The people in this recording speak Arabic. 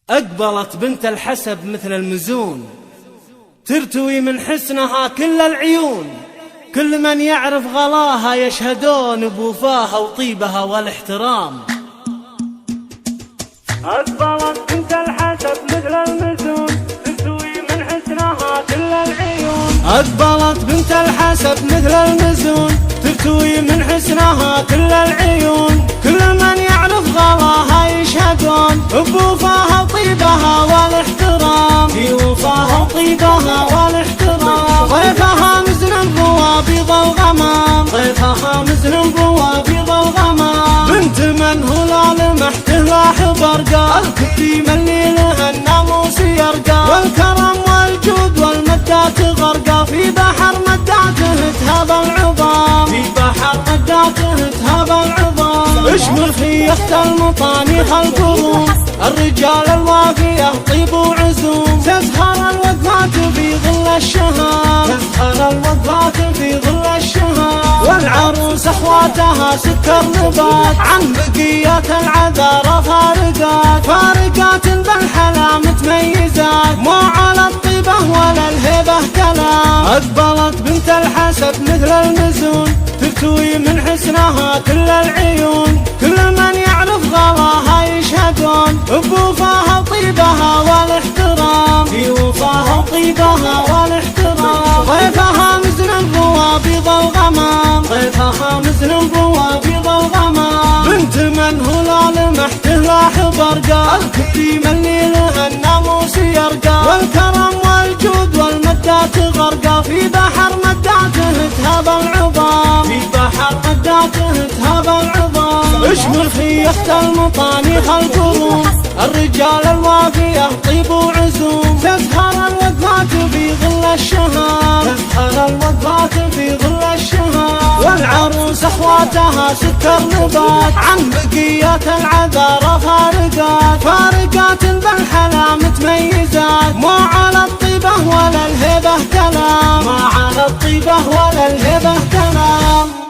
أقبلت بنت الحسب مثل المزون، ترتوي من حسنها كل العيون، كل من يعرف غلاها يشهدون بوفاها وطيبها والاحترام. أقبلت بنت الحسب مثل المزون، ترتوي من حسنها كل العيون. أقبلت بنت الحسب مثل المزون، ترتوي من حسنها كل العيون، كل من يعرف غلاها يشهدون بوفاها وطيبها والاحترام، في وفاها وطيبها والاحترام. ضيفها مزن بوابيض الغمام، ضيفها مزن بوابيض الغمام. بنت من هلال محته لاحظ ارقى، الكريم اللي له الناموس يرقى، والكرم والجود والمدات غرقى، في بحر مداته تهاب العظام، في بحر مداته تهاب العظام. اشمر خيخة المطانيخ القرون، الرجال الوافية طيب وعزوم، تزهر الوقفات في ظل الشهام، تزهر الوقفات في ظل الشهام. والعروس اخواتها سكر نبات، عن بقية العذارى فارقات، فارقات بالحلا متميزات، مو على الطيبة ولا الهبة كلام. أقبلت بنت الحسب مثل المزون، ترتوي من حسنها كل العيون، كل من يعرف غلاها يشهدون بوفاها وطيبها والاحترام، في وفاها وطيبها والاحترام. ضيفها مزن بوابيض الغمام، ضيفها مزن بوابيض الغمام. بنت من هلال محته لاحظ ارقى، الكريم اللي له الناموس يرقى، والكرم والجود والمدات غرقى، في بحر مداته تهاب العظام، في بحر مداته تهاب العظام. اشمر خيخة المطانيخ القرون، الرجال الوافية طيب وعزوم، تزهر الوقفات في ظل الشهام، تزهر الوقفات في ظل الشهام. والعروس اخواتها سكر نبات، عن بقية العذارى فارقات، فارقات بالحلا متميزات، مو على الطيبة ولا الهبة كلام، ما على الطيبة ولا الهبة كلام.